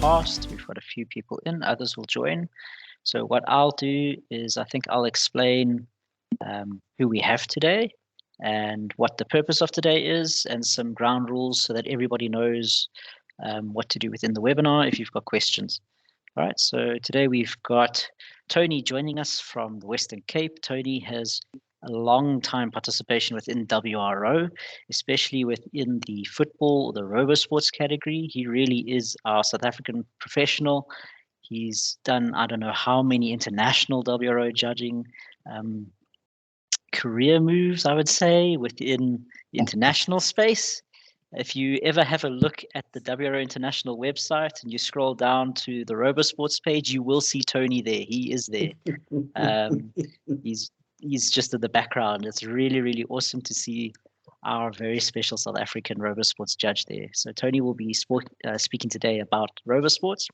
past. We've got a few people in, others will join. So what I'll do is I think I'll explain who we have today and what the purpose of today is and some ground rules so that everybody knows what to do within the webinar if you've got questions. All right, so today we've got Tony joining us from the Western Cape. Tony has a long time participation within WRO, especially within the football, the Robo Sports category. He really is our South African professional. He's done, I don't know how many international WRO judging career moves, I would say, within the international space. If you ever have a look at the WRO International website and you scroll down to the Robo Sports page, you will see Tony there. He is there. He's just in the background. It's really, really awesome to see our very special South African Robo Sports judge there. So Tony will be speaking today about Robo Sports.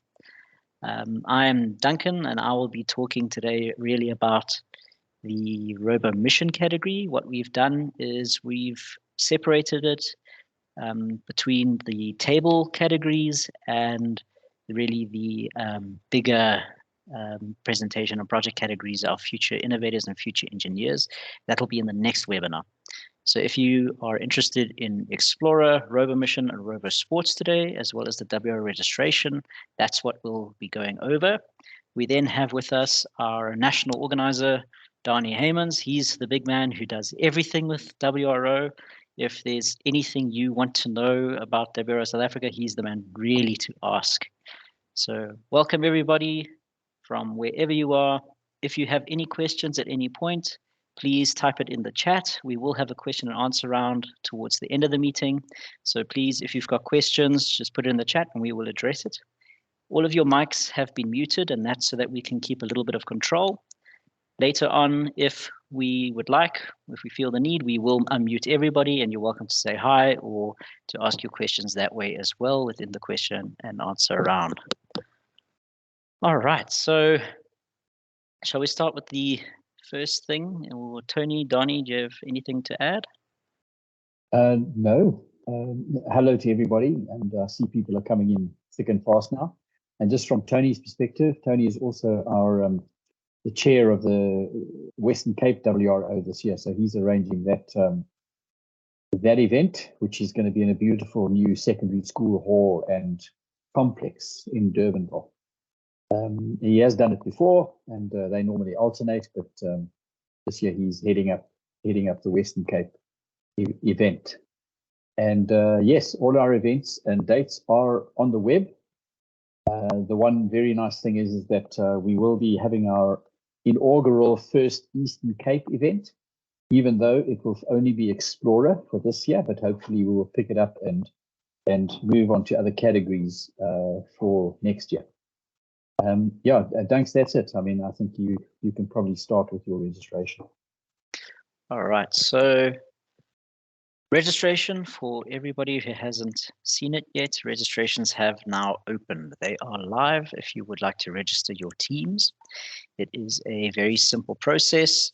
I am Duncan, and I will be talking today really about the Robo Mission category. What we've done is we've separated it between the table categories and really the bigger presentation and project categories of future innovators and future engineers. That'll be in the next webinar. So if you are interested in Explorer, Robo Mission, and Robo Sports today, as well as the WRO registration, that's what we'll be going over. We then have with us our national organizer, Donnie Heymans. He's the big man who does everything with WRO. If there's anything you want to know about WRO South Africa, he's the man really to ask. So welcome everybody from wherever you are. If you have any questions at any point, please type it in the chat. We will have a question and answer round towards the end of the meeting. So please, if you've got questions, just put it in the chat and we will address it. All of your mics have been muted, and that's so that we can keep a little bit of control. Later on, if we would like, if we feel the need, we will unmute everybody and you're welcome to say hi or to ask your questions that way as well within the question and answer round. All right, so shall we start with the first thing? Or Tony, Donnie, do you have anything to add? No. Hello to everybody, and I see people are coming in thick and fast now. And just from Tony's perspective, Tony is also our the chair of the Western Cape WRO this year. So he's arranging that that event, which is going to be in a beautiful new secondary school hall and complex in Durbanville. He has done it before, and they normally alternate, but this year he's heading up the Western Cape event. And yes, all our events and dates are on the web. The one very nice thing is that we will be having our inaugural first Eastern Cape event, even though it will only be Explorer for this year, but hopefully we will pick it up and move on to other categories for next year. Yeah, thanks. That's it. I mean, I think you can probably start with your registration. All right. So registration for everybody who hasn't seen it yet, registrations have now opened. They are live if you would like to register your teams. It is a very simple process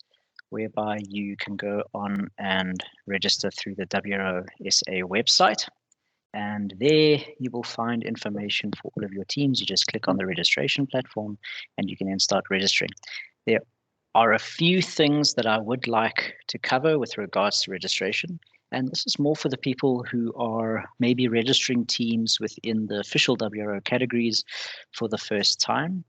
whereby you can go on and register through the WRO SA website. And there you will find information for all of your teams. You just click on the registration platform and you can then start registering. There are a few things that I would like to cover with regards to registration. And this is more for the people who are maybe registering teams within the official WRO categories for the first time.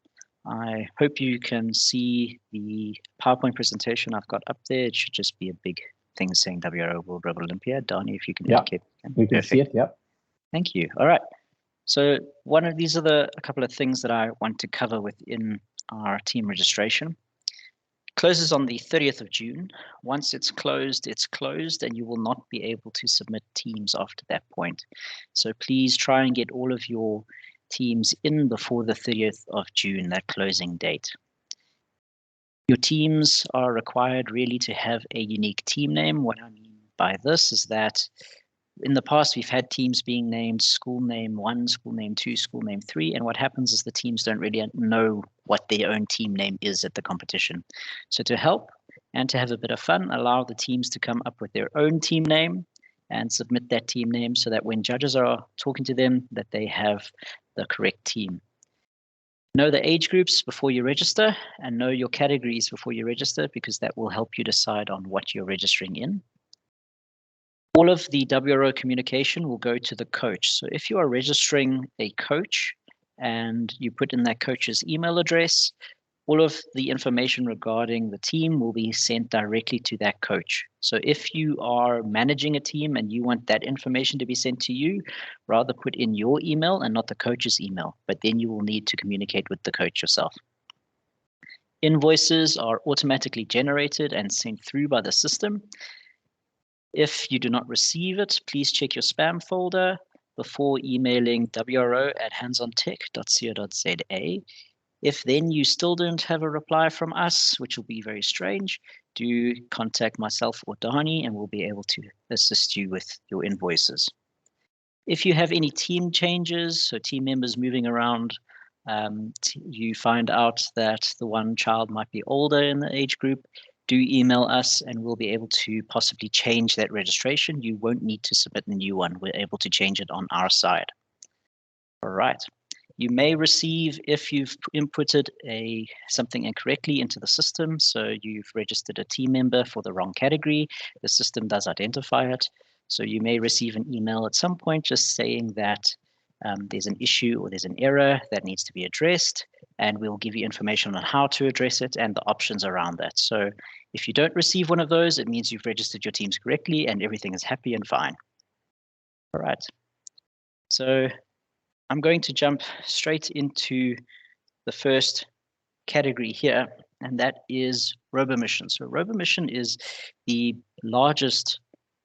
I hope you can see the PowerPoint presentation I've got up there. It should just be a big thing saying WRO World Robo Olympia. Donnie, if you can indicate. We can see it, yeah. Thank you. All right. So these are a couple of things that I want to cover within our team registration. Closes on the 30th of June. Once it's closed, and you will not be able to submit teams after that point. So please try and get all of your teams in before the 30th of June, that closing date. Your teams are required really to have a unique team name. What I mean by this is that in the past, we've had teams being named school name 1, school name 2, school name 3, and what happens is the teams don't really know what their own team name is at the competition. So to help and to have a bit of fun, allow the teams to come up with their own team name and submit that team name so that when judges are talking to them, that they have the correct team. Know the age groups before you register, and know your categories before you register, because that will help you decide on what you're registering in. All of the WRO communication will go to the coach. So if you are registering a coach and you put in that coach's email address, all of the information regarding the team will be sent directly to that coach. So if you are managing a team and you want that information to be sent to you, rather put in your email and not the coach's email, but then you will need to communicate with the coach yourself. Invoices are automatically generated and sent through by the system. If you do not receive it, please check your spam folder before emailing wro@handsontech.co.za. If then you still don't have a reply from us, which will be very strange, do contact myself or Dani and we'll be able to assist you with your invoices. If you have any team changes, so team members moving around, you find out that the one child might be older in the age group, do email us and we'll be able to possibly change that registration. You won't need to submit a new one. We're able to change it on our side. All right. You may receive, if you've inputted something incorrectly into the system, so you've registered a team member for the wrong category, the system does identify it. So you may receive an email at some point just saying that there's an issue or there's an error that needs to be addressed, and we'll give you information on how to address it and the options around that. So if you don't receive one of those, it means you've registered your teams correctly and everything is happy and fine. All right. So I'm going to jump straight into the first category here, and that is Robo Mission. So Robo Mission is the largest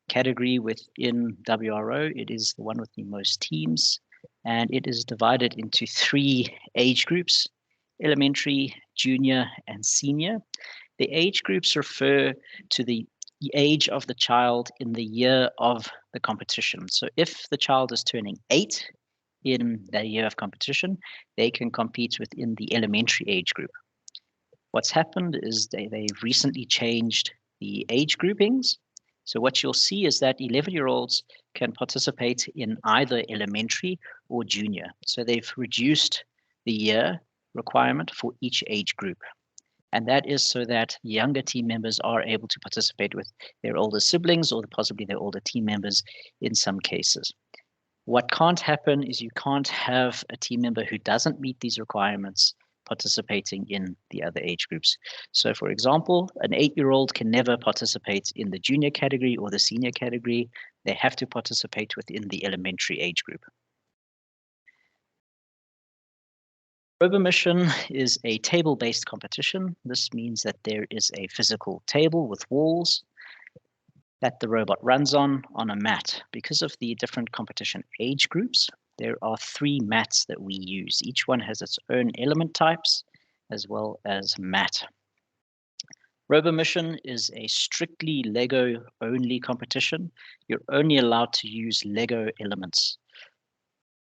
category within WRO. It is the one with the most teams, and it is divided into 3 age groups: elementary, junior, and senior. The age groups refer to the age of the child in the year of the competition. So if the child is turning 8 in the year of competition, they can compete within the elementary age group. What's happened is they've recently changed the age groupings. So what you'll see is that 11-year-olds can participate in either elementary or junior. So they've reduced the year requirement for each age group. And that is so that younger team members are able to participate with their older siblings or possibly their older team members in some cases. What can't happen is you can't have a team member who doesn't meet these requirements participating in the other age groups. So for example, an 8-year-old can never participate in the junior category or the senior category. They have to participate within the elementary age group. Robo Mission is a table-based competition. This means that there is a physical table with walls that the robot runs on a mat. Because of the different competition age groups, there are 3 mats that we use. Each one has its own element types as well as mat. Robo Mission is a strictly Lego only competition. You're only allowed to use Lego elements.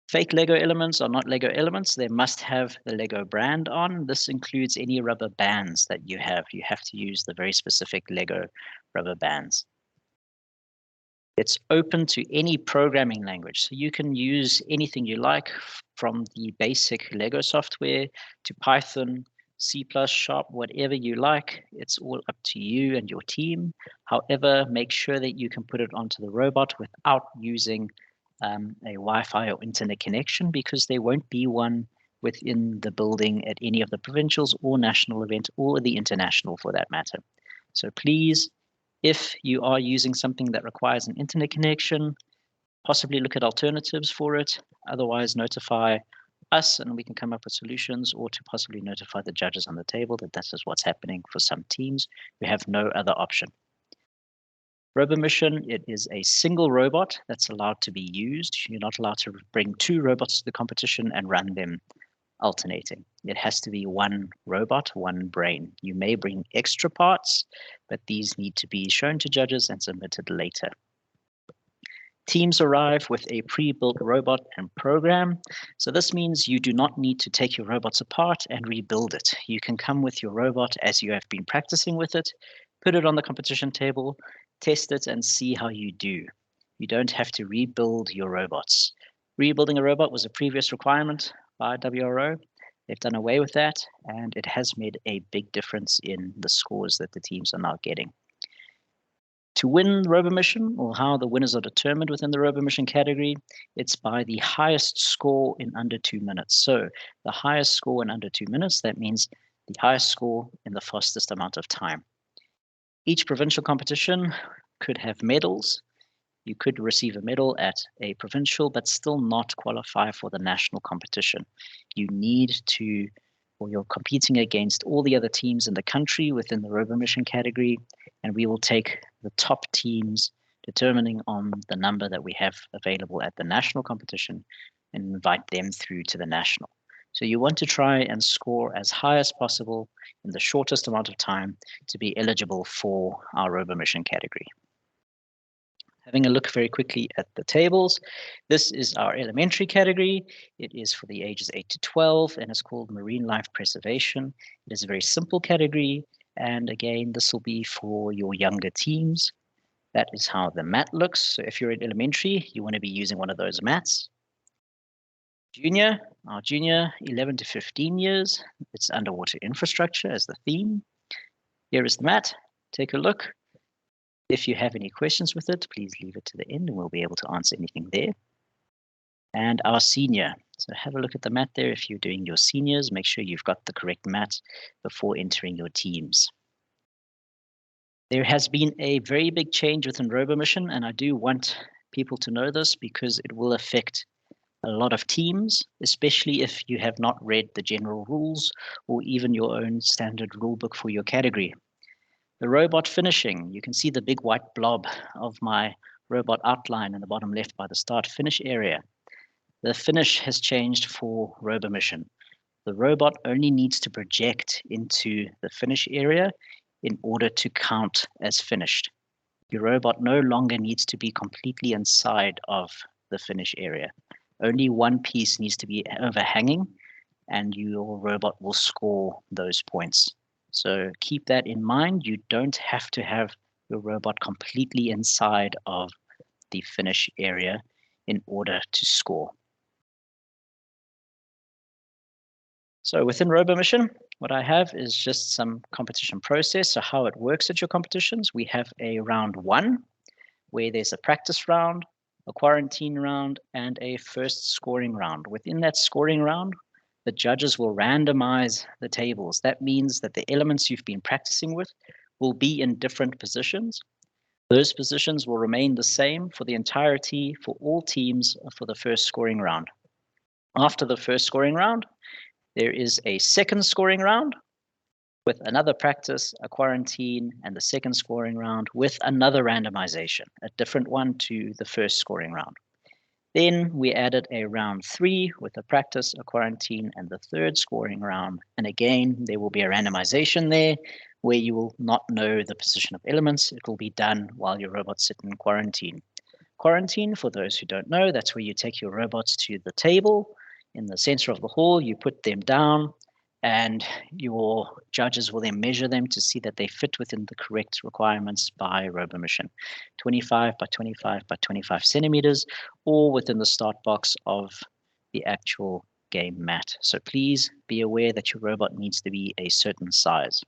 Fake Lego elements are not Lego elements. They must have the Lego brand on. This includes any rubber bands that you have. You have to use the very specific Lego rubber bands. It's open to any programming language. So you can use anything you like, from the basic Lego software to Python, C++, Sharp, whatever you like. It's all up to you and your team. However, make sure that you can put it onto the robot without using a Wi-Fi or internet connection, because there won't be one within the building at any of the provincials or national event or the international for that matter. So please, if you are using something that requires an internet connection, possibly look at alternatives for it. Otherwise, notify us and we can come up with solutions, or to possibly notify the judges on the table that this is what's happening for some teams. We have no other option. Robo Mission, it is a single robot that's allowed to be used. You're not allowed to bring 2 robots to the competition and run them alternating. It has to be one robot, one brain. You may bring extra parts, but these need to be shown to judges and submitted later. Teams arrive with a pre-built robot and program. So this means you do not need to take your robots apart and rebuild it. You can come with your robot as you have been practicing with it, put it on the competition table, test it and see how you do. You don't have to rebuild your robots. Rebuilding a robot was a previous requirement by WRO. They've done away with that, and it has made a big difference in the scores that the teams are now getting. To win Robo Mission, or how the winners are determined within the Robo Mission category, it's by the highest score in under 2 minutes. So the highest score in under 2 minutes, that means the highest score in the fastest amount of time. Each provincial competition could have medals. You could receive a medal at a provincial, but still not qualify for the national competition. You need to, or you're competing against all the other teams in the country within the Robo Mission category, and we will take the top teams, determining on the number that we have available at the national competition, and invite them through to the national. So you want to try and score as high as possible in the shortest amount of time to be eligible for our Robo Mission category. Having a look very quickly at the tables, this is our elementary category. It is for the ages 8 to 12 and it's called Marine Life Preservation. It is a very simple category, and again, this will be for your younger teams. That is how the mat looks. So if you're in elementary, you want to be using one of those mats. Junior, our junior, 11 to 15 years. It's underwater infrastructure as the theme. Here is the mat. Take a look. If you have any questions with it, please leave it to the end and we'll be able to answer anything there. And our senior. So have a look at the mat there. If you're doing your seniors, make sure you've got the correct mat before entering your teams. There has been a very big change within Robo Mission, and I do want people to know this because it will affect a lot of teams, especially if you have not read the general rules or even your own standard rule book for your category. The robot finishing, you can see the big white blob of my robot outline in the bottom left by the start finish area. The finish has changed for Robo Mission. The robot only needs to project into the finish area in order to count as finished. Your robot no longer needs to be completely inside of the finish area. Only one piece needs to be overhanging, and your robot will score those points. So keep that in mind. You don't have to have your robot completely inside of the finish area in order to score. So within Robo Mission, what I have is just some competition process. So how it works at your competitions, we have a round 1, where there's a practice round, a quarantine round, and a first scoring round. Within that scoring round, the judges will randomize the tables. That means that the elements you've been practicing with will be in different positions. Those positions will remain the same for the entirety for all teams for the first scoring round. After the first scoring round, there is a second scoring round with another practice, a quarantine, and the second scoring round with another randomization, a different one to the first scoring round. Then we added a round 3 with a practice, a quarantine, and the third scoring round. And again, there will be a randomization there where you will not know the position of elements. It will be done while your robots sit in quarantine. Quarantine, for those who don't know, that's where you take your robots to the table in the center of the hall, you put them down, and your judges will then measure them to see that they fit within the correct requirements by Robo Mission, 25 by 25 by 25 centimeters, or within the start box of the actual game mat. So please be aware that your robot needs to be a certain size.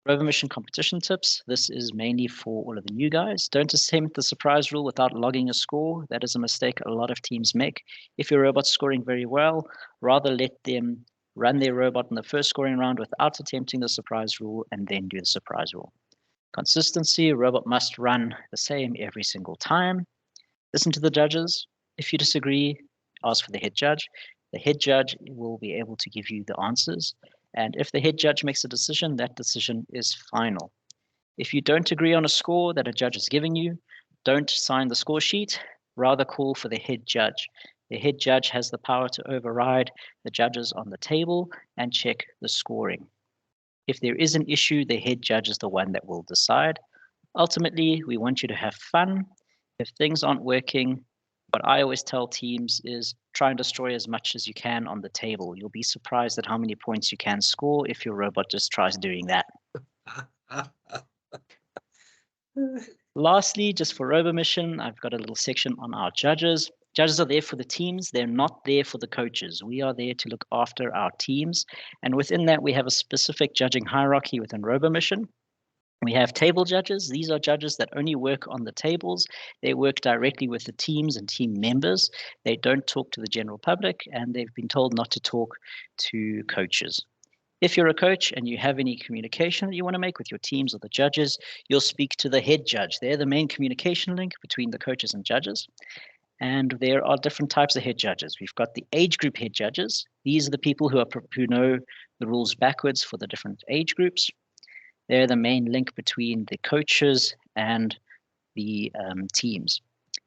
Robo Mission competition tips. This is mainly for all of the new guys. Don't attempt the surprise rule without logging a score. That is a mistake a lot of teams make. If your robot's scoring very well, rather let them run their robot in the first scoring round without attempting the surprise rule and then do the surprise rule. Consistency, a robot must run the same every single time. Listen to the judges. If you disagree, ask for the head judge. The head judge will be able to give you the answers. And if the head judge makes a decision, that decision is final. If you don't agree on a score that a judge is giving you, don't sign the score sheet, rather call for the head judge. The head judge has the power to override the judges on the table and check the scoring. If there is an issue, the head judge is the one that will decide. Ultimately, we want you to have fun. If things aren't working, what I always tell teams is try and destroy as much as you can on the table. You'll be surprised at how many points you can score if your robot just tries doing that. Lastly, just for Robo Mission, I've got a little section on our judges. Judges are there for the teams. They're not there for the coaches. We are there to look after our teams. And within that, we have a specific judging hierarchy within Robo Mission. We have table judges. These are judges that only work on the tables. They work directly with the teams and team members. They don't talk to the general public, and they've been told not to talk to coaches. If you're a coach and you have any communication that you want to make with your teams or the judges, you'll speak to the head judge. They're the main communication link between the coaches and judges. And there are different types of head judges. We've got the age group head judges. These are the people who know the rules backwards for the different age groups. They're the main link between the coaches and the teams.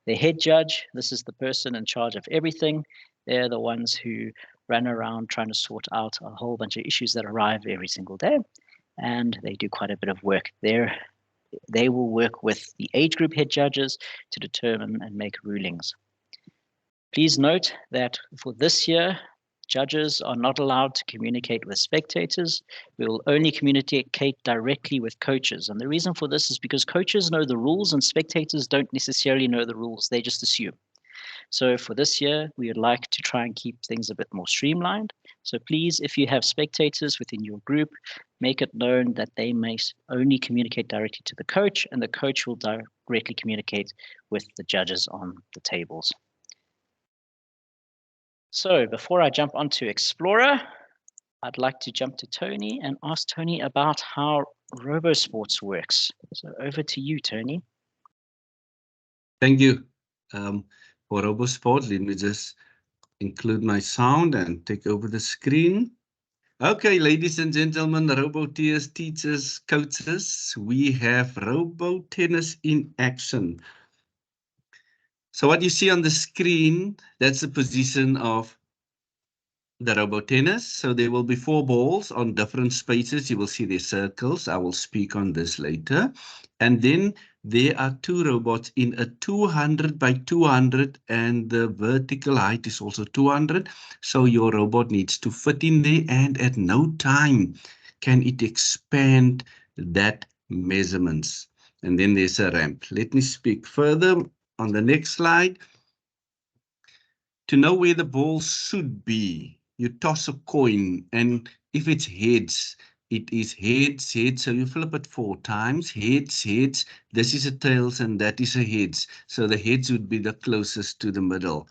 The head judge, this is the person in charge of everything. They're the ones who run around trying to sort out a whole bunch of issues that arrive every single day. And they do quite a bit of work there. They will work with the age group head judges to determine and make rulings. Please note that for this year, judges are not allowed to communicate with spectators. We will only communicate directly with coaches. And the reason for this is because coaches know the rules and spectators don't necessarily know the rules. They just assume. So for this year, we would like to try and keep things a bit more streamlined. So please, if you have spectators within your group, make it known that they may only communicate directly to the coach, and the coach will directly communicate with the judges on the tables. So before I jump onto Explorer, I'd like to jump to Tony and ask Tony about how Robo Sports works. So over to you, Tony. Thank you. For Robo Sports, let me just include my sound and take over the screen. Okay, ladies and gentlemen, Roboteers, teachers, coaches, we have Robo Tennis in action. So what you see on the screen, that's the position of the Robo Tennis. So there will be 4 balls on different spaces. You will see their circles. I will speak on this later. And then there are 2 robots in a 200 by 200, and the vertical height is also 200. So your robot needs to fit in there, and at no time can it expand that measurements. And then there's a ramp. Let me speak further on the next slide. To know where the ball should be, you toss a coin, and if it's heads, it is heads, heads. So you flip it 4 times, heads, heads. This is a tails and that is a heads. So the heads would be the closest to the middle.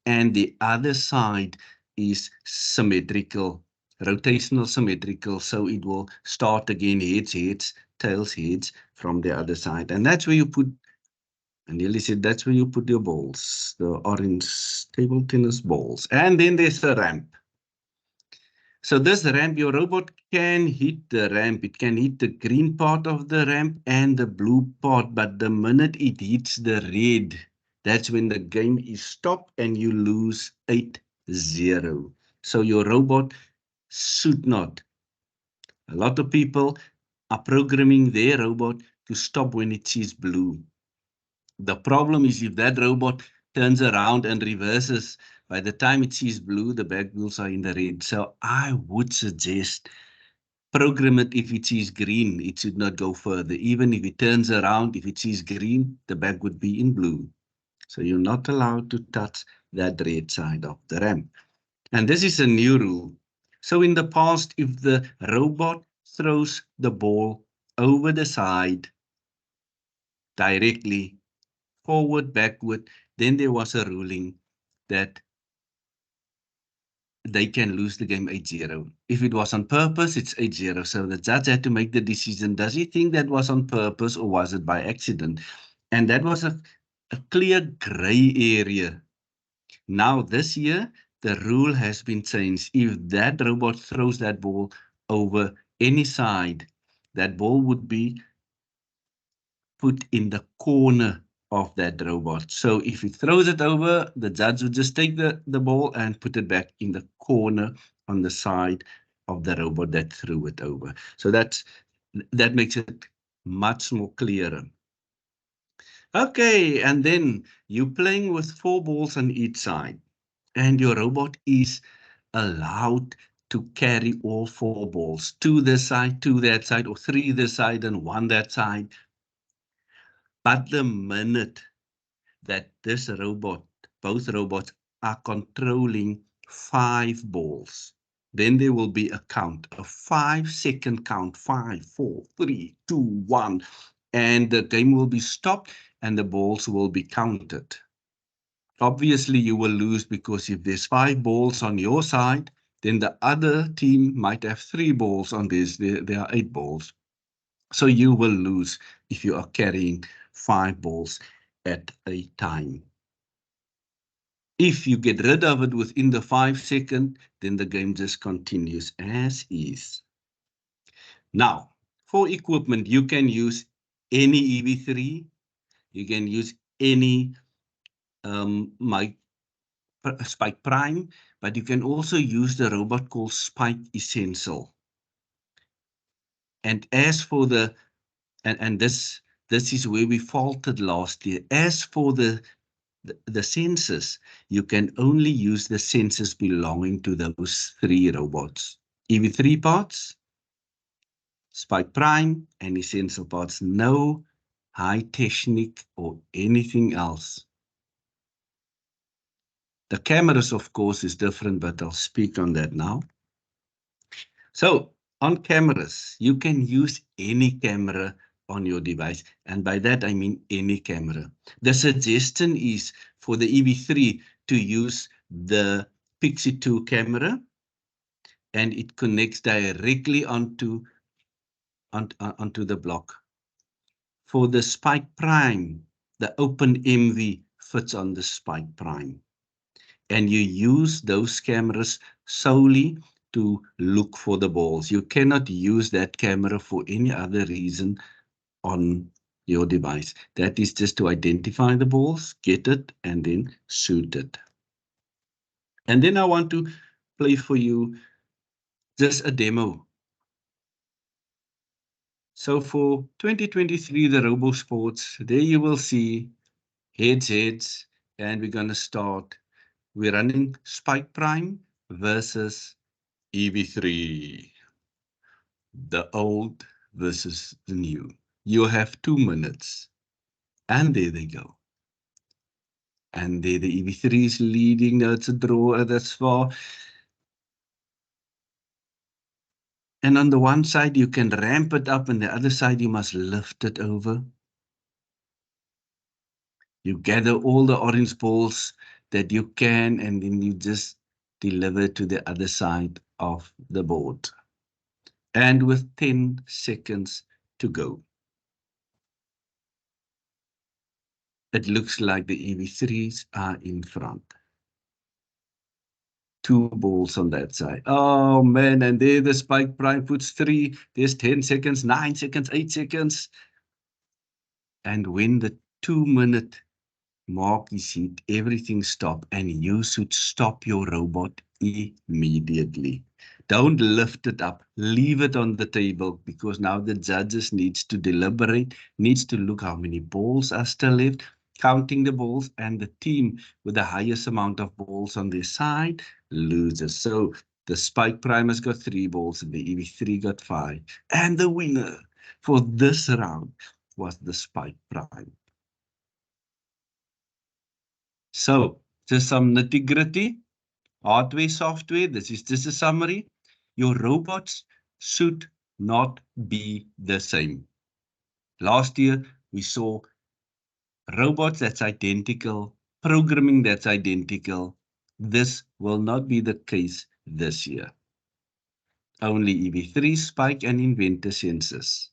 And the other side is symmetrical, rotational symmetrical. So it will start again, heads, heads, tails, heads from the other side. And that's where you put, and Nearly said, that's where you put your balls, the orange table tennis balls. And then there's the ramp. So this ramp, your robot can hit the ramp. It can hit the green part of the ramp and the blue part. But the minute it hits the red, that's when the game is stopped and you lose 8-0. So your robot should not. A lot of people are programming their robot to stop when it sees blue. The problem is if that robot turns around and reverses, by the time it sees blue, the back wheels are in the red. So I would suggest program it if it sees green, it should not go further. Even if it turns around, if it sees green, the back would be in blue. So you're not allowed to touch that red side of the ramp. And this is a new rule. So in the past, if the robot throws the ball over the side directly, forward, backward, then there was a ruling that they can lose the game 8-0. If it was on purpose, it's 8-0. So the judge had to make the decision, does he think that was on purpose or was it by accident? And that was a clear gray area. Now this year, the rule has been changed. If that robot throws that ball over any side, that ball would be put in the corner of that robot. So if he throws it over, the judge would just take the ball and put it back in the corner on the side of the robot that threw it over. So that makes it much more clearer. Okay, and then you're playing with 4 balls on each side, and your robot is allowed to carry all 4 balls, 2 this side, 2 that side, or 3 this side and 1 that side. But the minute that this robot both robots are controlling 5 balls. Then there will be a count, a 5-second count, 5, 4, 3, 2, 1, and the game will be stopped and the balls will be counted. Obviously, you will lose because if there's 5 balls on your side, then the other team might have 3 balls on this. There are 8 balls. So you will lose if you are carrying 5 balls at a time. If you get rid of it within the 5 seconds, then the game just continues as is. Now, for equipment, you can use any EV3. You can use any Spike Prime, but you can also use the robot called Spike Essential. And as for the, and this is where we faltered last year. As for the sensors, you can only use the sensors belonging to those 3 robots. EV3 parts, Spike Prime, and Essential parts. No high technique or anything else. The cameras, of course, is different, but I'll speak on that now. So on cameras, you can use any camera on your device. And by that, I mean any camera. The suggestion is for the EV3 to use the Pixie 2 camera, and it connects directly onto the block. For the Spike Prime, the Open MV fits on the Spike Prime. And you use those cameras solely to look for the balls. You cannot use that camera for any other reason on your device. That is just to identify the balls, get it, and then shoot it. And then I want to play for you just a demo. So for 2023, the Robo Sports, there you will see heads, and we're going to start. We're running Spike Prime versus EV3. The old versus the new. You have 2 minutes. And there they go. And there the EV3 is leading. That's a draw. That's far. And on the one side, you can ramp it up, and the other side, you must lift it over. You gather all the orange balls that you can, and then you just deliver to the other side of the board. And with 10 seconds to go. It looks like the EV3s are in front. 2 balls on that side. Oh man, and there the Spike Prime puts 3. There's 10 seconds, 9 seconds, 8 seconds. And when the 2-minute mark is hit, everything stops, and you should stop your robot immediately. Don't lift it up. Leave it on the table, because now the judges needs to deliberate, needs to look how many balls are still left, counting the balls, and the team with the highest amount of balls on their side loses. So the Spike Prime has got 3 balls and the EV3 got 5. And the winner for this round was the Spike Prime. So just some nitty-gritty, hardware, software. This is just a summary. Your robots should not be the same. Last year, we saw robots that's identical, programming that's identical. This will not be the case this year. Only EV3, Spike, and Inventor sensors.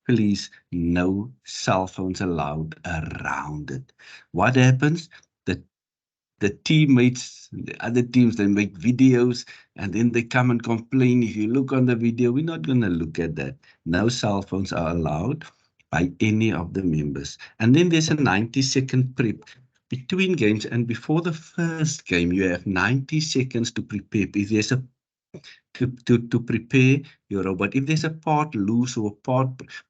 Please, no cell phones allowed around it. What happens? The teammates, the other teams, they make videos and then they come and complain. If you look on the video, we're not going to look at that. No cell phones are allowed by any of the members. And then there's a 90-second prep between games, and before the first game, you have 90 seconds to prepare. If there's a to prepare your robot. If there's a part loose or a part,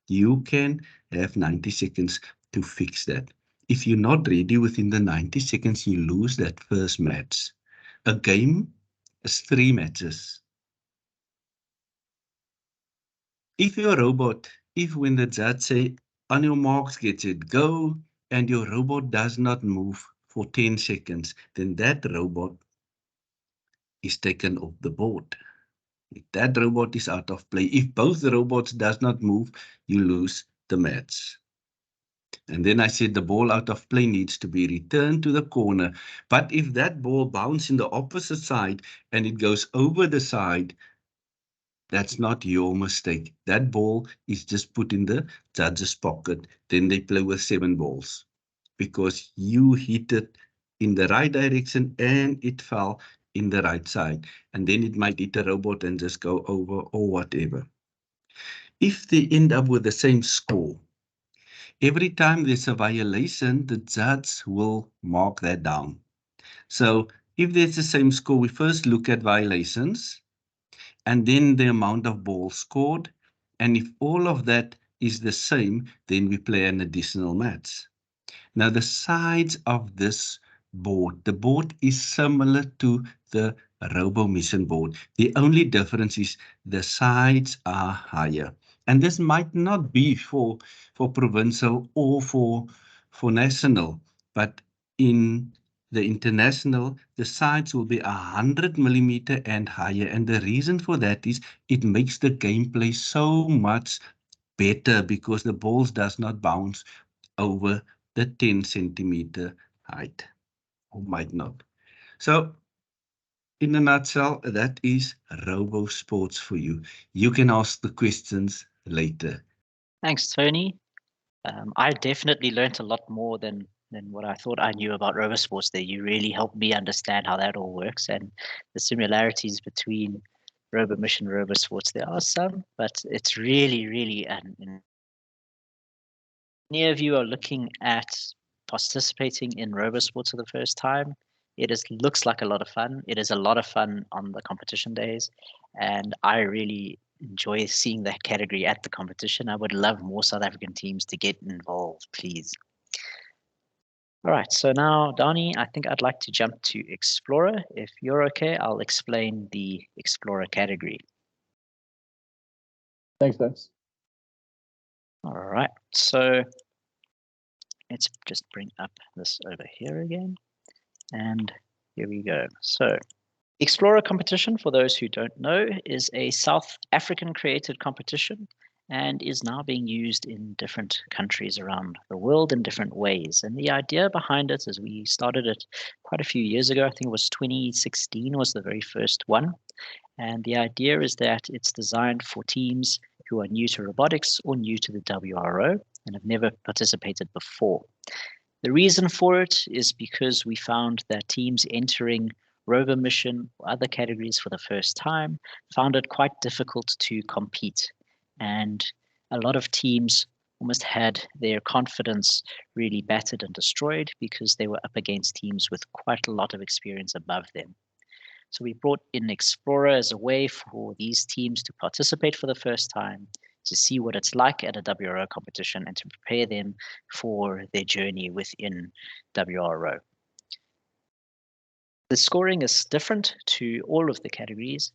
you can have 90 seconds to fix that. If you're not ready within the 90 seconds, you lose that first match. A game is 3 matches. If your robot, if when the judge say, on your marks, get set, go, and your robot does not move for 10 seconds, then that robot is taken off the board. If that robot is out of play, if both the robots does not move, you lose the match. And then I said the ball out of play needs to be returned to the corner. But if that ball bounces in the opposite side and it goes over the side, that's not your mistake. That ball is just put in the judge's pocket. Then they play with 7 balls because you hit it in the right direction and it fell in the right side. And then it might hit a robot and just go over or whatever. If they end up with the same score, every time there's a violation, the judge will mark that down. So if there's the same score, we first look at violations and then the amount of balls scored. And if all of that is the same, then we play an additional match. Now, the sides of this board, the board is similar to the Robo Mission board. The only difference is the sides are higher. And this might not be for provincial or for national, but in the international, the sides will be 100 millimeter and higher. And the reason for that is it makes the gameplay so much better because the balls does not bounce over the 10 centimeter height, or might not. So in a nutshell, that is Robo Sports for you. You can ask the questions later. Thanks, Tony. I definitely learnt a lot more than what I thought I knew about Robo Sports there. You really helped me understand how that all works and the similarities between Robo Mission and Robo Sports. There are some, but it's really, really many of you are looking at participating in Robo Sports for the first time. It looks like a lot of fun. It is a lot of fun on the competition days, and I really enjoy seeing that category at the competition. I would love more South African teams to get involved, please. All right, so now, Dani, I think I'd like to jump to Explorer. If you're okay, I'll explain the Explorer category. Thanks, Dax. All right, so let's just bring up this over here again. And here we go. So Explorer competition, for those who don't know, is a South African created competition and is now being used in different countries around the world in different ways. And the idea behind it is we started it quite a few years ago. I think it was 2016 was the very first one. And the idea is that it's designed for teams who are new to robotics or new to the WRO and have never participated before. The reason for it is because we found that teams entering Robo Mission or other categories for the first time found it quite difficult to compete. And a lot of teams almost had their confidence really battered and destroyed because they were up against teams with quite a lot of experience above them. So we brought in Explorer as a way for these teams to participate for the first time, to see what it's like at a WRO competition and to prepare them for their journey within WRO. The scoring is different to all of the categories,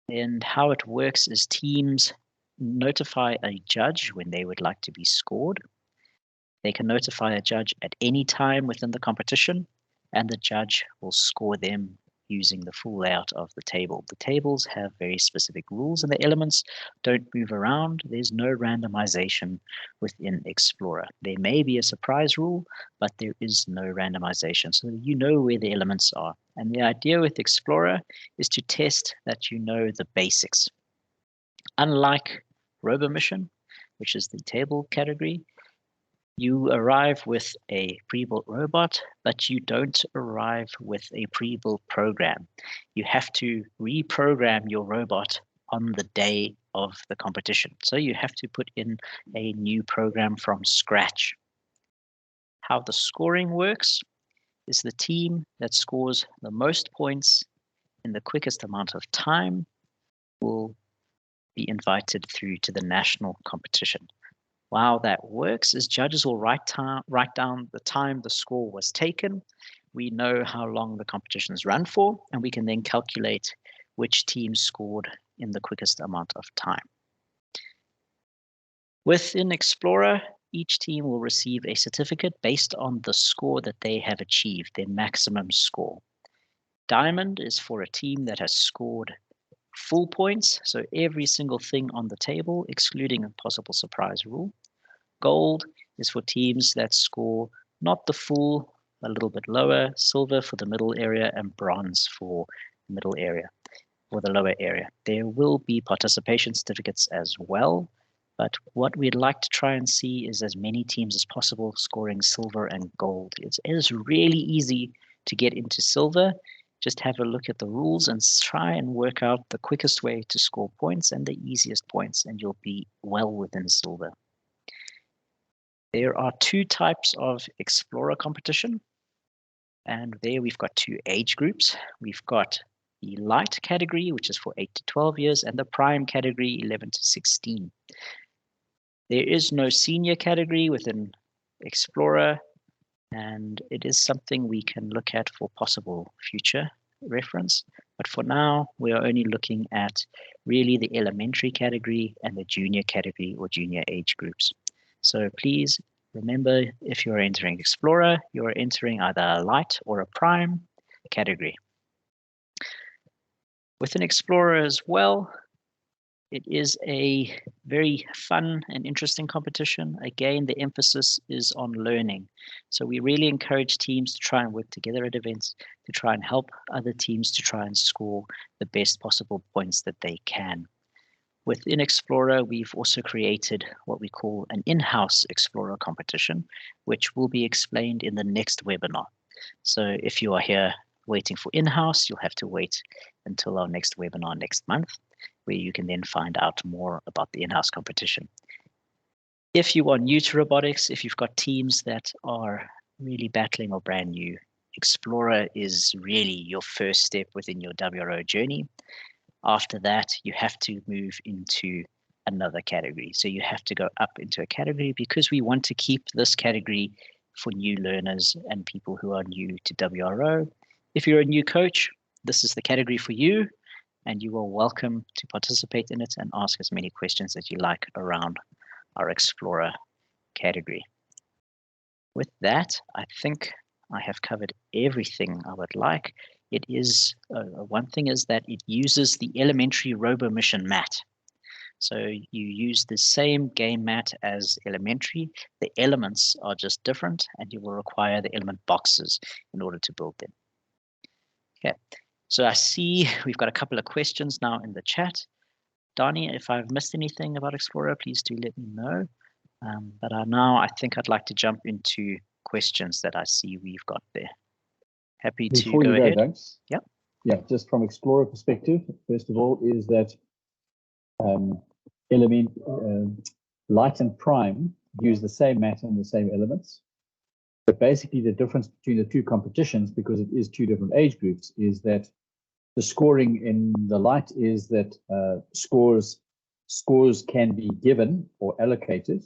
and how it works is teams notify a judge when they would like to be scored. They can notify a judge at any time within the competition, and the judge will score them using the full layout of the table. The tables have very specific rules and the elements don't move around. There's no randomization within Explorer. There may be a surprise rule, but there is no randomization. So you know where the elements are. And the idea with Explorer is to test that you know the basics. Unlike Robo Mission, which is the table category, you arrive with a pre-built robot, but you don't arrive with a pre-built program. You have to reprogram your robot on the day of the competition. So you have to put in a new program from scratch. How the scoring works is the team that scores the most points in the quickest amount of time will be invited through to the national competition. How that works is judges will write down the time the score was taken. We know how long the competitions run for, and we can then calculate which team scored in the quickest amount of time. Within Explorer, each team will receive a certificate based on the score that they have achieved, their maximum score. Diamond is for a team that has scored full points, so every single thing on the table, excluding a possible surprise rule. Gold is for teams that score not the full, a little bit lower, silver for the middle area, and bronze for the middle area, or the lower area. There will be participation certificates as well, but what we'd like to try and see is as many teams as possible scoring silver and gold. It is really easy to get into silver. Just have a look at the rules and try and work out the quickest way to score points and the easiest points, and you'll be well within silver. There are 2 types of Explorer competition, and there we've got 2 age groups. We've got the light category, which is for 8 to 12 years, and the prime category, 11 to 16. There is no senior category within Explorer, and it is something we can look at for possible future reference. But for now, we are only looking at really the elementary category and the junior category or junior age groups. So please remember, if you're entering Explorer, you're entering either a light or a prime category. Within Explorer as well, it is a very fun and interesting competition. Again, the emphasis is on learning. So we really encourage teams to try and work together at events to try and help other teams to try and score the best possible points that they can. Within Explorer, we've also created what we call an in-house Explorer competition, which will be explained in the next webinar. So if you are here waiting for in-house, you'll have to wait until our next webinar next month, where you can then find out more about the in-house competition. If you are new to robotics, if you've got teams that are really battling or brand new, Explorer is really your first step within your WRO journey. After that, you have to move into another category. So you have to go up into a category because we want to keep this category for new learners and people who are new to WRO. If you're a new coach, this is the category for you, and you are welcome to participate in it and ask as many questions as you like around our Explorer category. With that, I think I have covered everything I would like. It is, one thing is that it uses the elementary Robo Mission mat. So you use the same game mat as elementary. The elements are just different, and you will require the element boxes in order to build them. Okay, so I see we've got a couple of questions now in the chat. Donnie, if I've missed anything about Explorer, please do let me know. But now I think I'd like to jump into questions that I see we've got there. Happy to Before go you go, ahead. Dunks, Yeah. Yeah, just from Explorer perspective, first of all, is that light and prime use the same mat and the same elements. But basically the difference between the 2 competitions, because it is 2 different age groups, is that the scoring in the light is that scores can be given or allocated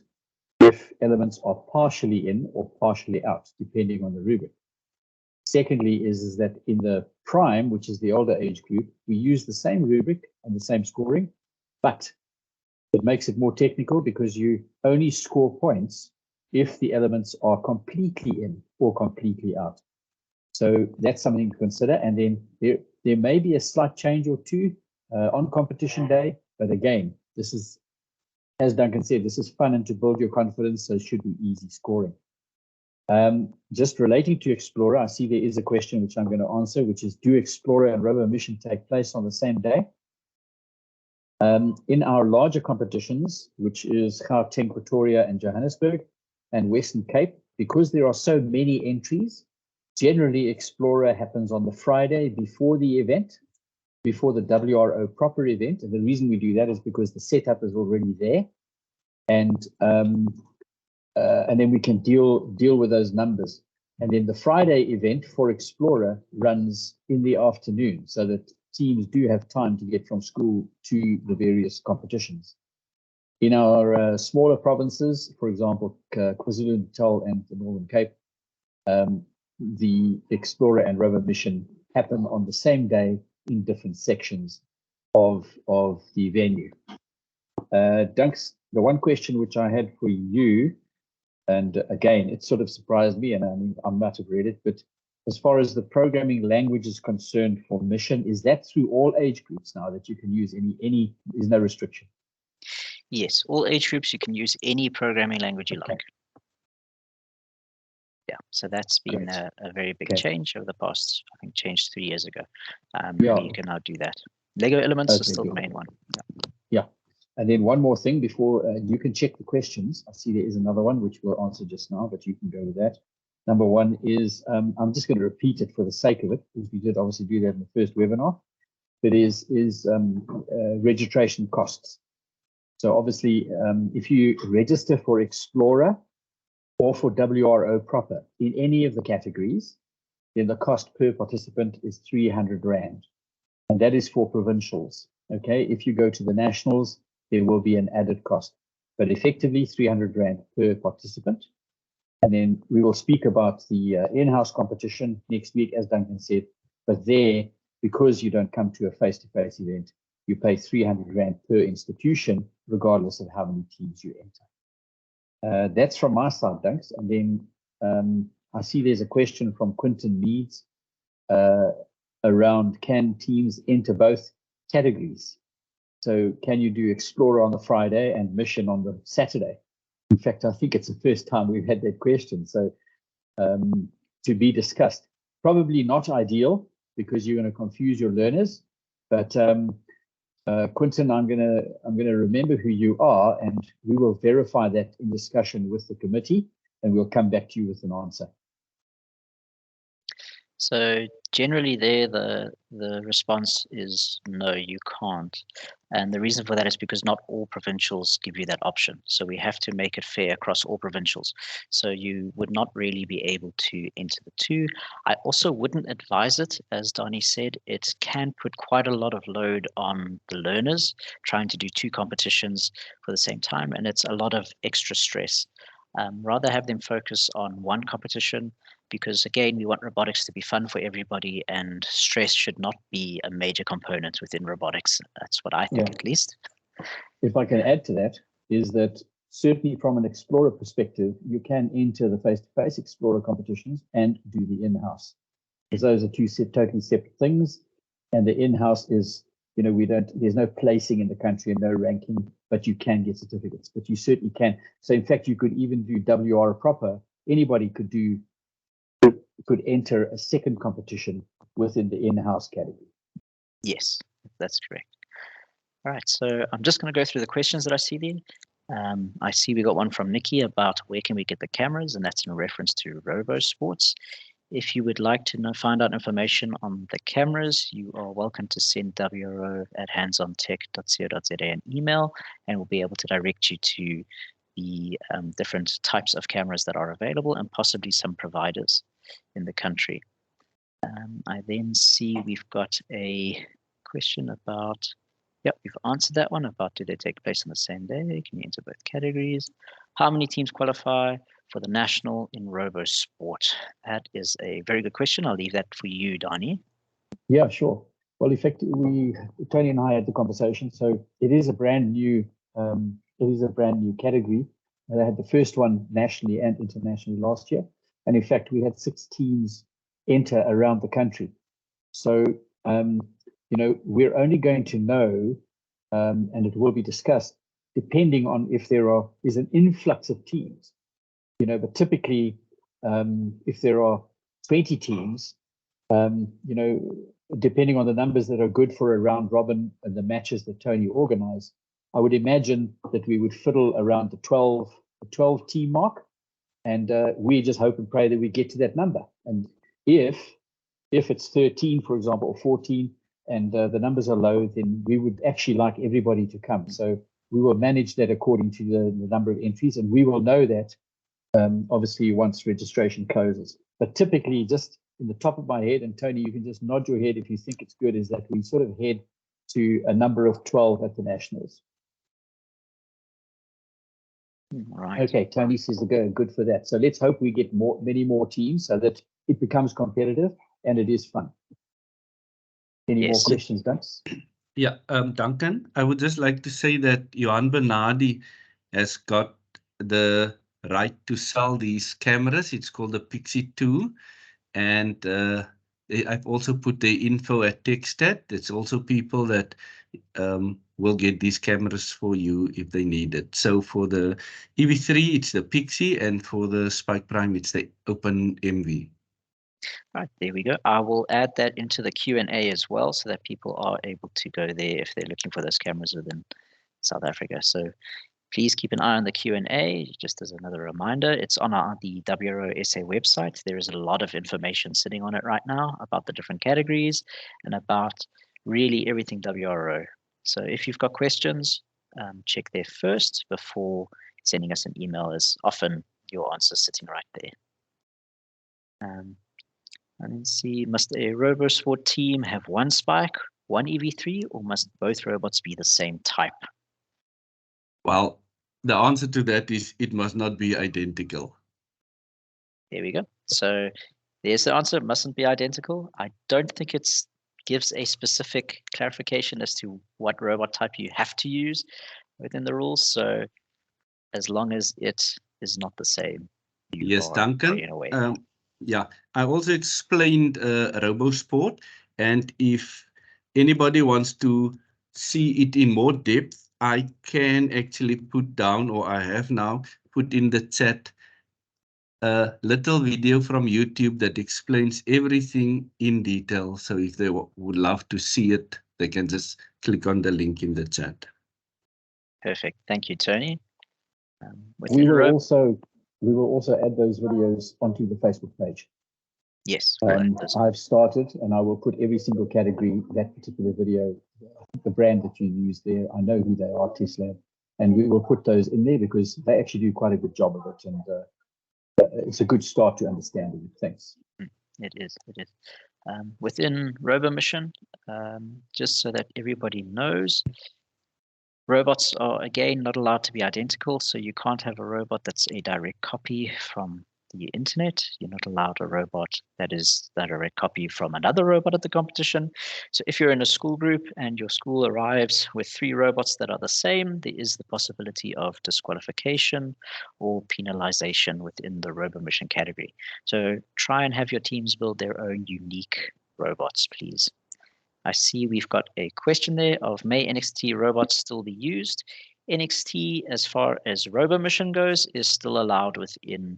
if elements are partially in or partially out, depending on the rubric. Secondly, is that in the prime, which is the older age group, we use the same rubric and the same scoring, but it makes it more technical because you only score points if the elements are completely in or completely out. So that's something to consider. And then there may be a slight change or 2 on competition day, but again, this is, as Duncan said, this is fun and to build your confidence, so it should be easy scoring. Just relating to Explorer, I see there is a question which I'm going to answer, which is, do Explorer and Robo Mission take place on the same day? In our larger competitions, which is Gauteng, Pretoria, and Johannesburg, and Western Cape, because there are so many entries, generally Explorer happens on the Friday before the event, before the WRO proper event. And the reason we do that is because the setup is already there. And then we can deal with those numbers. And then the Friday event for Explorer runs in the afternoon, so that teams do have time to get from school to the various competitions. In our smaller provinces, for example, KwaZulu-Natal and the Northern Cape, the Explorer and Robo Mission happen on the same day in different sections of the venue. Dunks, the one question which I had for you And again, it sort of surprised me, and I mean, I might have read it, but as far as the programming language is concerned for Mission, is that through all age groups now that you can use there's no restriction? Yes, all age groups, you can use any programming language you like. Yeah, so that's been a very big change over the past, I think, changed 3 years ago. You can now do that. Lego Elements is still the main one. Yeah. And then one more thing before you can check the questions. I see there is another one which we'll answer just now, but you can go with that. Number one is, I'm just going to repeat it for the sake of it, because we did obviously do that in the first webinar. It is registration costs. So obviously, if you register for Explorer or for WRO proper in any of the categories, then the cost per participant is 300 Rand. And that is for provincials. Okay, if you go to the nationals, there will be an added cost, but effectively 300 Rand per participant. And then we will speak about the in-house competition next week, as Duncan said. But there, because you don't come to a face-to-face event, you pay 300 Rand per institution, regardless of how many teams you enter. That's from my side, Dunks. And then I see there's a question from Quinton Meads around, can teams enter both categories? So can you do Explorer on the Friday and Mission on the Saturday? In fact, I think it's the first time we've had that question. So to be discussed. Probably not ideal, because you're going to confuse your learners. But Quinton, I'm gonna remember who you are, and we will verify that in discussion with the committee, and we'll come back to you with an answer. So generally there, the response is no, you can't. And the reason for that is because not all provincials give you that option. So we have to make it fair across all provincials. So you would not really be able to enter the two. I also wouldn't advise it, as Donnie said. It can put quite a lot of load on the learners trying to do two competitions for the same time, and it's a lot of extra stress. Rather have them focus on one competition, because again, we want robotics to be fun for everybody, and stress should not be a major component within robotics. That's what I think, at least. If I can add to that, is that certainly from an Explorer perspective, you can enter the face-to-face Explorer competitions and do the in-house, because those are two totally separate things. And the in-house is, there's no placing in the country and no ranking, but you can get certificates, but you certainly can. So in fact, you could even do WR proper. Anybody could enter a second competition within the in-house category. Yes, that's correct. All right, so I'm just going to go through the questions that I see there. I see we got one from Nikki about where can we get the cameras, and that's in reference to Robo Sports. If you would like to find out information on the cameras, you are welcome to send wro@handsontech.co.za an email, and we'll be able to direct you to the different types of cameras that are available, and possibly some providers in the country. I then see we've got a question about, we've answered that one about, do they take place on the same day? Can you enter both categories? How many teams qualify for the national in Robo Sport? That is a very good question. I'll leave that for you, Donnie. Yeah, sure. Well, effectively, Tony and I had the conversation. So it is a brand new category. They had the first one nationally and internationally last year. And in fact, we had 6 teams enter around the country. So, we're only going to know, and it will be discussed, depending on if there is an influx of teams. But typically, if there are 20 teams, depending on the numbers that are good for a round robin and the matches that Tony organized, I would imagine that we would fiddle around the 12 team mark. And we just hope and pray that we get to that number. And if it's 13, for example, or 14, and the numbers are low, then we would actually like everybody to come. So we will manage that according to the number of entries, and we will know that obviously once registration closes. But typically, just in the top of my head, and Tony, you can just nod your head if you think it's good, is that we sort of head to a number of 12 at the nationals. Right. Okay, Tony says good for that. So let's hope we get many more teams so that it becomes competitive and it is fun. Any more questions, Dunks? Yeah, Duncan, I would just like to say that Johan Bernardi has got the right to sell these cameras. It's called the Pixie 2. And I've also put the info at TechStat. It's also people that will get these cameras for you if they need it. So for the EV3, it's the Pixie, and for the Spike Prime, it's the Open MV. Right, there we go. I will add that into the Q&A as well so that people are able to go there if they're looking for those cameras within South Africa. So please keep an eye on the Q&A. Just as another reminder, it's on the WRO SA website. There is a lot of information sitting on it right now about the different categories and about really everything WRO. So if you've got questions, check there first before sending us an email, as often your answer's sitting right there. And then see, must a Robo Sport team have one Spike, one EV3, or must both robots be the same type? Well, the answer to that is it must not be identical. There we go. So there's the answer. It mustn't be identical. I don't think it gives a specific clarification as to what robot type you have to use within the rules. So as long as it is not the same, Yes, Duncan. in a way. Yeah, I also explained Robo Sport, and if anybody wants to see it in more depth, I can actually put down, or I have now put in the chat, a little video from YouTube that explains everything in detail. So if they would love to see it, they can just click on the link in the chat. Perfect. Thank you, Tony. We will also add those videos onto the Facebook page. Yes. I've started, and I will put every single category, that particular video, the brand that you use there. I know who they are, Tesla, and we will put those in there because they actually do quite a good job of it, and it's a good start to understanding it. Thanks. It is. Within Robo Mission, just so that everybody knows, robots are, again, not allowed to be identical. So you can't have a robot that's a direct copy from the internet. You're not allowed a robot that is a direct copy from another robot at the competition. So if you're in a school group and your school arrives with 3 robots that are the same, there is the possibility of disqualification or penalization within the Robo Mission category. So try and have your teams build their own unique robots, please. I see we've got a question there of, may NXT robots still be used? NXT, as far as Robo Mission goes, is still allowed within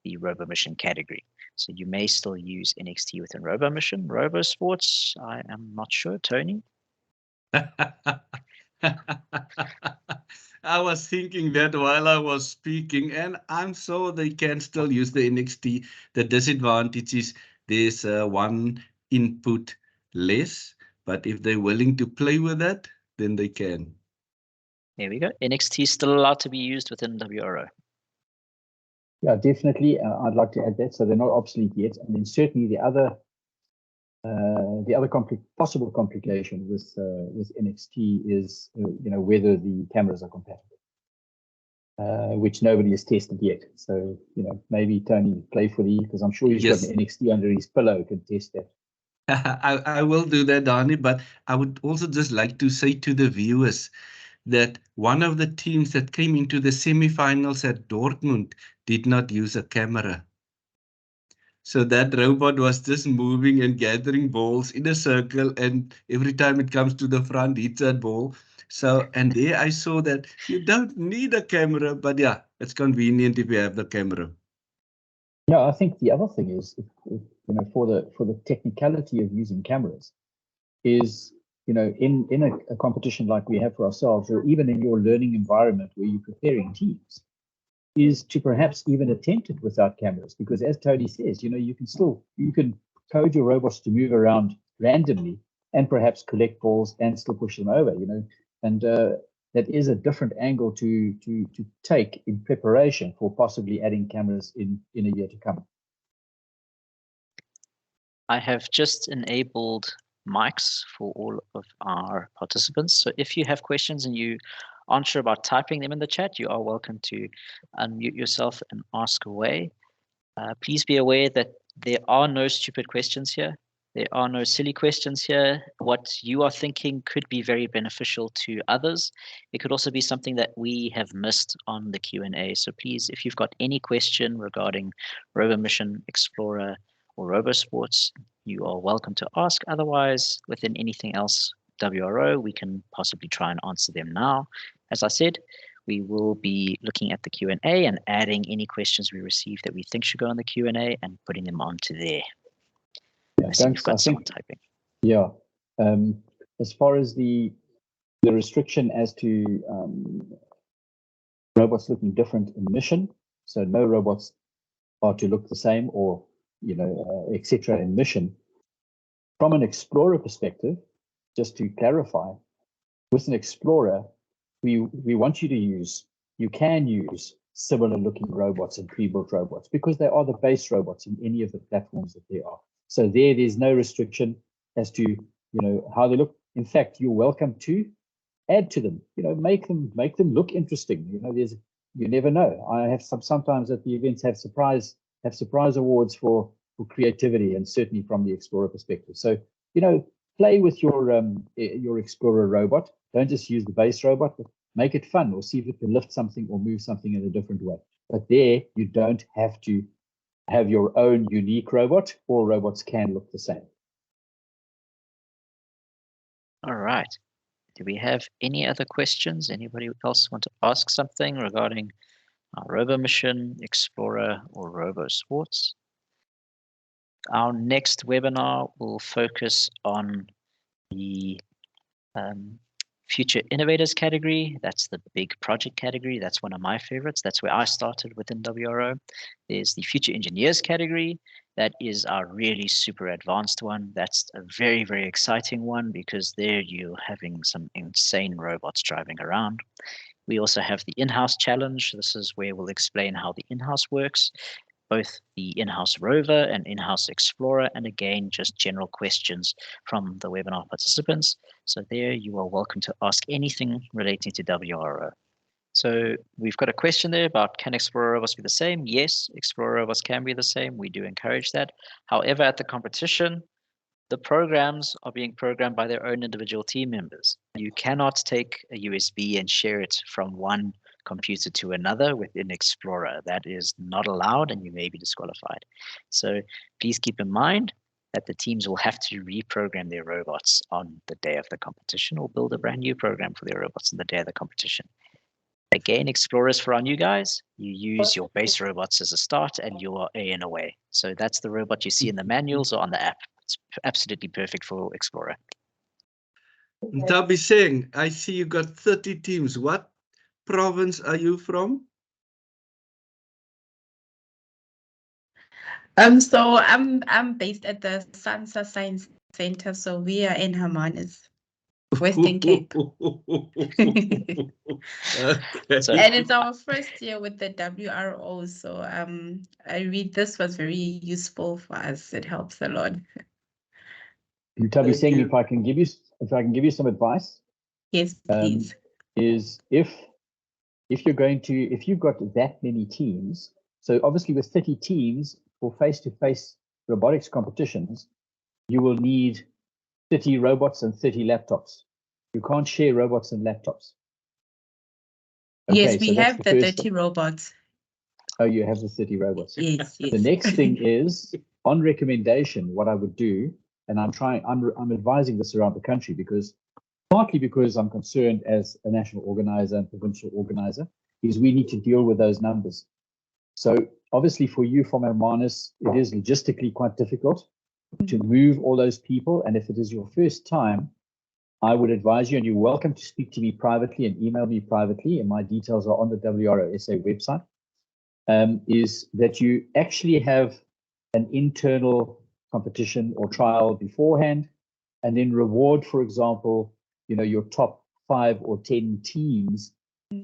the Robo Mission category. So you may still use NXT within Robo Mission. Robo Sports, I am not sure. Tony? I was thinking that while I was speaking, and I'm sure they can still use the NXT. The disadvantage is there's one input less, but if they're willing to play with that, then they can. There we go. NXT is still allowed to be used within WRO. Yeah, definitely. I'd like to add that. So they're not obsolete yet. And then certainly the other possible complication with NXT is whether the cameras are compatible, which nobody has tested yet. So maybe Tony playfully, because I'm sure he's got an NXT under his pillow, can test that. I will do that, Dani, but I would also just like to say to the viewers that one of the teams that came into the semifinals at Dortmund did not use a camera. So that robot was just moving and gathering balls in a circle, and every time it comes to the front, hits that ball. So, and there I saw that you don't need a camera, but yeah, it's convenient if you have the camera. Yeah, I think the other thing is, for the technicality of using cameras, is in a competition like we have for ourselves, or even in your learning environment where you're preparing teams, is to perhaps even attempt it without cameras, because as Tony says, you can code your robots to move around randomly and perhaps collect balls and still push them over, and that is a different angle to take in preparation for possibly adding cameras in a year to come. I have just enabled mics for all of our participants. So if you have questions and you aren't sure about typing them in the chat, you are welcome to unmute yourself and ask away. Please be aware that there are no stupid questions here. There are no silly questions here. What you are thinking could be very beneficial to others. It could also be something that we have missed on the Q&A. So please, if you've got any question regarding Robo Mission, Explorer, or Robo Sports, you are welcome to ask. Otherwise, within anything else WRO, we can possibly try and answer them now. As I said, we will be looking at the Q&A and adding any questions we receive that we think should go on the Q&A and putting them onto there. Yeah, I see you've got someone typing. Yeah. As far as the restriction as to robots looking different in mission, so no robots are to look the same or, etc. in mission. From an Explorer perspective, just to clarify, with an Explorer, we want you can use similar looking robots and pre-built robots because they are the base robots in any of the platforms that there are. So there's no restriction as to, how they look. In fact, you're welcome to add to them, make them look interesting. You never know. I have sometimes at the events have surprise awards for creativity, and certainly from the Explorer perspective. So, play with your Explorer robot. Don't just use the base robot, but make it fun or see if it can lift something or move something in a different way. But there, you don't have to have your own unique robot. All robots can look the same. All right. Do we have any other questions? Anybody else want to ask something regarding our Robo Mission, Explorer, or Robo Sports? Our next webinar will focus on the Future Innovators category. That's the big project category. That's one of my favorites. That's where I started within WRO. There's the Future Engineers category. That is our really super advanced one. That's a very, very exciting one because there you're having some insane robots driving around. We also have the in-house challenge. This is where we'll explain how the in-house works, both the in-house rover and in-house explorer, and again, just general questions from the webinar participants. So there you are welcome to ask anything relating to WRO. So we've got a question there about, can Explorer robots be the same? Yes, Explorer robots can be the same. We do encourage that. However, at the competition, the programs are being programmed by their own individual team members. You cannot take a USB and share it from one computer to another within Explorer. That is not allowed and you may be disqualified. So please keep in mind that the teams will have to reprogram their robots on the day of the competition or build a brand new program for their robots on the day of the competition. Again, Explorers for our new guys, you use your base robots as a start and you are A and away. So that's the robot you see in the manuals or on the app. It's absolutely perfect for Explorer. Ntabi Singh, I see you got 30 teams. What province are you from? So I'm based at the Sansa Science Center, so we are in Hermanus, Western Cape. Okay. And it's our first year with the WRO, so I read this was very useful for us. It helps a lot. Ntabi Singh, if I can give you some advice. Yes, please. Is if you've got that many teams, so obviously with 30 teams for face-to-face robotics competitions, you will need 30 robots and 30 laptops. You can't share robots and laptops. Okay, yes, we so have the 30 robots. Oh, you have the 30 robots. Yes, yes. The next thing is, on recommendation, what I would do, and I'm advising this around the country partly because I'm concerned as a national organizer and provincial organizer, is we need to deal with those numbers. So obviously for you from Hermanus, it is logistically quite difficult to move all those people. And if it is your first time, I would advise you, and you're welcome to speak to me privately and email me privately, and my details are on the WRO SA website, is that you actually have an internal competition or trial beforehand, and then reward, for example, your top 5 or 10 teams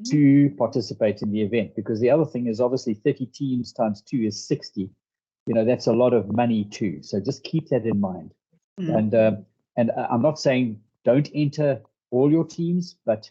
to participate in the event. Because the other thing is obviously 30 teams times 2 is 60. That's a lot of money too. So just keep that in mind. And I'm not saying don't enter all your teams, but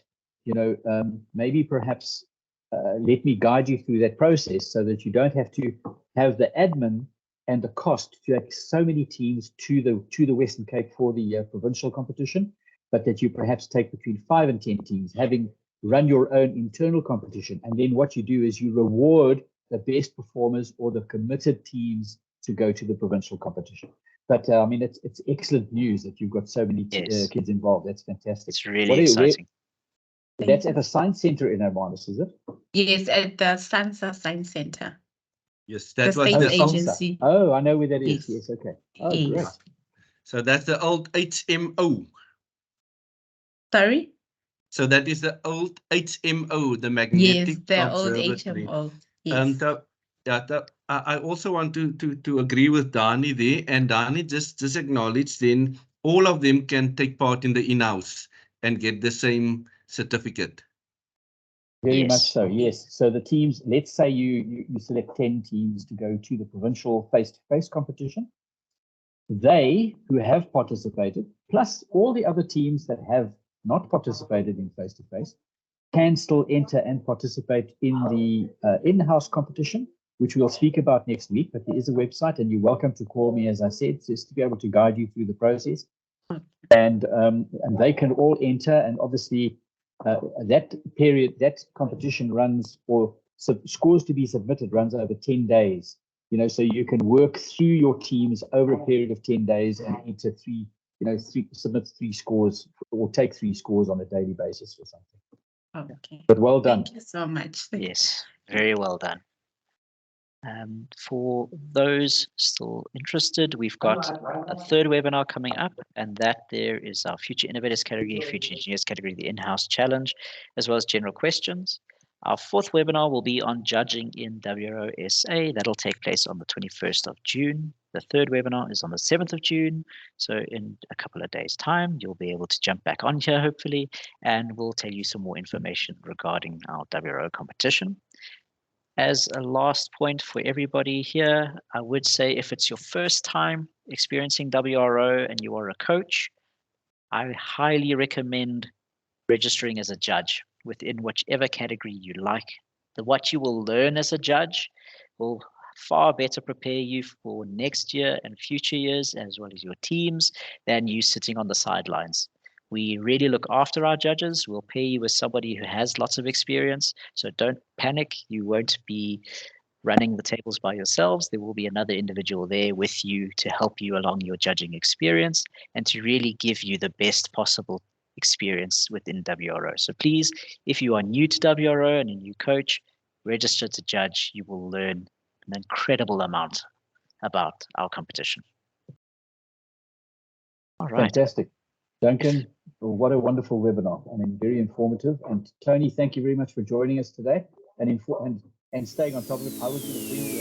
maybe perhaps let me guide you through that process so that you don't have to have the admin and the cost to take so many teams to the Western Cape for the provincial competition, but that you perhaps take between 5 and 10 teams, having run your own internal competition. And then what you do is you reward the best performers or the committed teams to go to the provincial competition. But I mean, it's excellent news that you've got so many kids involved. That's fantastic. It's really exciting. That's at the Science Centre in Hermanus, is it? Yes, at the SANSA Science Centre. Yes, that The was state the agency. Oh, I know where that is. Yes. Yes, okay. Oh, Yes. great. So that's the old HMO. Sorry? So that is the old HMO, the magnetic Yes, the old observatory. HMO. Yes. I also want to agree with Dani there, and Dani just acknowledge then all of them can take part in the in-house and get the same certificate. Very much so, yes. So the teams, let's say you select 10 teams to go to the provincial face-to-face competition. They who have participated, plus all the other teams that have not participated in face-to-face, can still enter and participate in the in-house competition, which we'll speak about next week. But there is a website, and you're welcome to call me, as I said, just to be able to guide you through the process. And they can all enter, and obviously that competition runs, or scores to be submitted runs over 10 days. So you can work through your teams over a period of 10 days and enter submit 3 scores or take 3 scores on a daily basis or something. Okay. But well done. Thank you so much. Yes, very well done. For those still interested, we've got a third webinar coming up, and that there is our Future Innovators category, Future Engineers category, the in-house challenge, as well as general questions. Our fourth webinar will be on judging in WRO SA. That'll take place on the 21st of June. The third webinar is on the 7th of June. So in a couple of days' time, you'll be able to jump back on here, hopefully, and we'll tell you some more information regarding our WRO competition. As a last point for everybody here, I would say if it's your first time experiencing WRO and you are a coach, I highly recommend registering as a judge within whichever category you like. What you will learn as a judge will far better prepare you for next year and future years, as well as your teams, than you sitting on the sidelines. We really look after our judges. We'll pair you with somebody who has lots of experience. So don't panic. You won't be running the tables by yourselves. There will be another individual there with you to help you along your judging experience and to really give you the best possible experience within WRO. So please, if you are new to WRO and a new coach, register to judge. You will learn an incredible amount about our competition. All right. Fantastic. Duncan, what a wonderful webinar. I mean, very informative. And Tony, thank you very much for joining us today and staying on top of it. I was going to bring